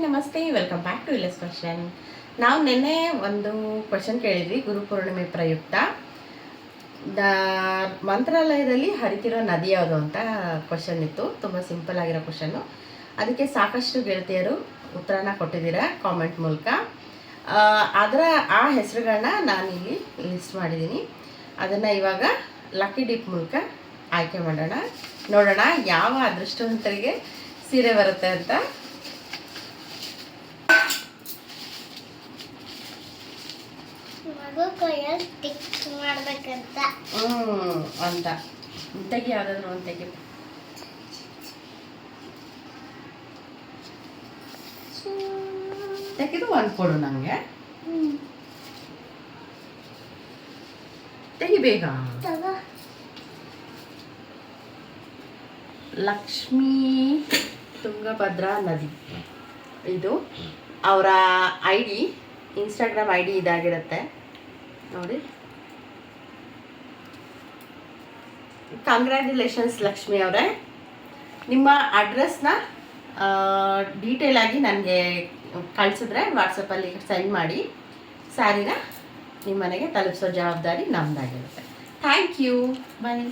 ನಮಸ್ತೆ, welcome back to ಇಲೆಸ್ question. ನಾವು ನಿನ್ನೆ ಒಂದು ಕ್ವಶನ್ ಕೇಳಿದ್ವಿ ಗುರುಪೂರ್ಣಿಮೆ ಪ್ರಯುಕ್ತ. ಮಂತ್ರಾಲಯದಲ್ಲಿ ಹರಿತಿರೋ ನದಿ ಯಾವುದು ಅಂತ ಕ್ವಶನ್ ಇತ್ತು. ತುಂಬ ಸಿಂಪಲ್ ಆಗಿರೋ ಕ್ವಶನ್ನು. ಅದಕ್ಕೆ ಸಾಕಷ್ಟು ಗೆಳತಿಯರು ಉತ್ತರನ ಕೊಟ್ಟಿದ್ದೀರಾ ಕಾಮೆಂಟ್ ಮೂಲಕ. ಅದರ ಆ ಹೆಸರುಗಳನ್ನ ನಾನಿಲ್ಲಿ ಲಿಸ್ಟ್ ಮಾಡಿದ್ದೀನಿ. ಅದನ್ನು ಇವಾಗ ಲಕ್ಕಿ ಡಿಪ್ ಮೂಲಕ ಆಯ್ಕೆ ಮಾಡೋಣ. ನೋಡೋಣ ಯಾವ ಅದೃಷ್ಟವಂತರಿಗೆ ಸೀರೆ ಬರುತ್ತೆ ಅಂತ. ಅಂತ ತೆಗಿ, ಯಾವುದಾದ್ರು ಒಂದು ತೆಗಿ. ತೆಗೆದು ಒಂದು ಕೊಡು ನನಗೆ. ತೆಗಿ ಬೇಗ. ಲಕ್ಷ್ಮೀ ತುಂಗಭದ್ರಾ ನದಿ, ಇದು ಅವರ ID, ಇನ್ಸ್ಟಾಗ್ರಾಮ್ ID ಇದಾಗಿರುತ್ತೆ ನೋಡಿ. ಕಂಗ್ರ್ಯಾಚುಲೇಷನ್ಸ್ ಲಕ್ಷ್ಮಿ ಅವರೇ. ನಿಮ್ಮ ಅಡ್ರೆಸ್ನ ಡೀಟೇಲ್ ಆಗಿ ನನಗೆ ಕಳಿಸಿದ್ರೆ ವಾಟ್ಸಪ್ಪಲ್ಲಿ ಸೆಂಡ್ ಮಾಡಿ ಸ್ಯಾರಿನ ನಿಮ್ಮ ಮನೆಗೆ ತಲುಪಿಸೋ ಜವಾಬ್ದಾರಿ ನಮ್ಮದಾಗಿರುತ್ತೆ. Thank you. ಬಾಯ್.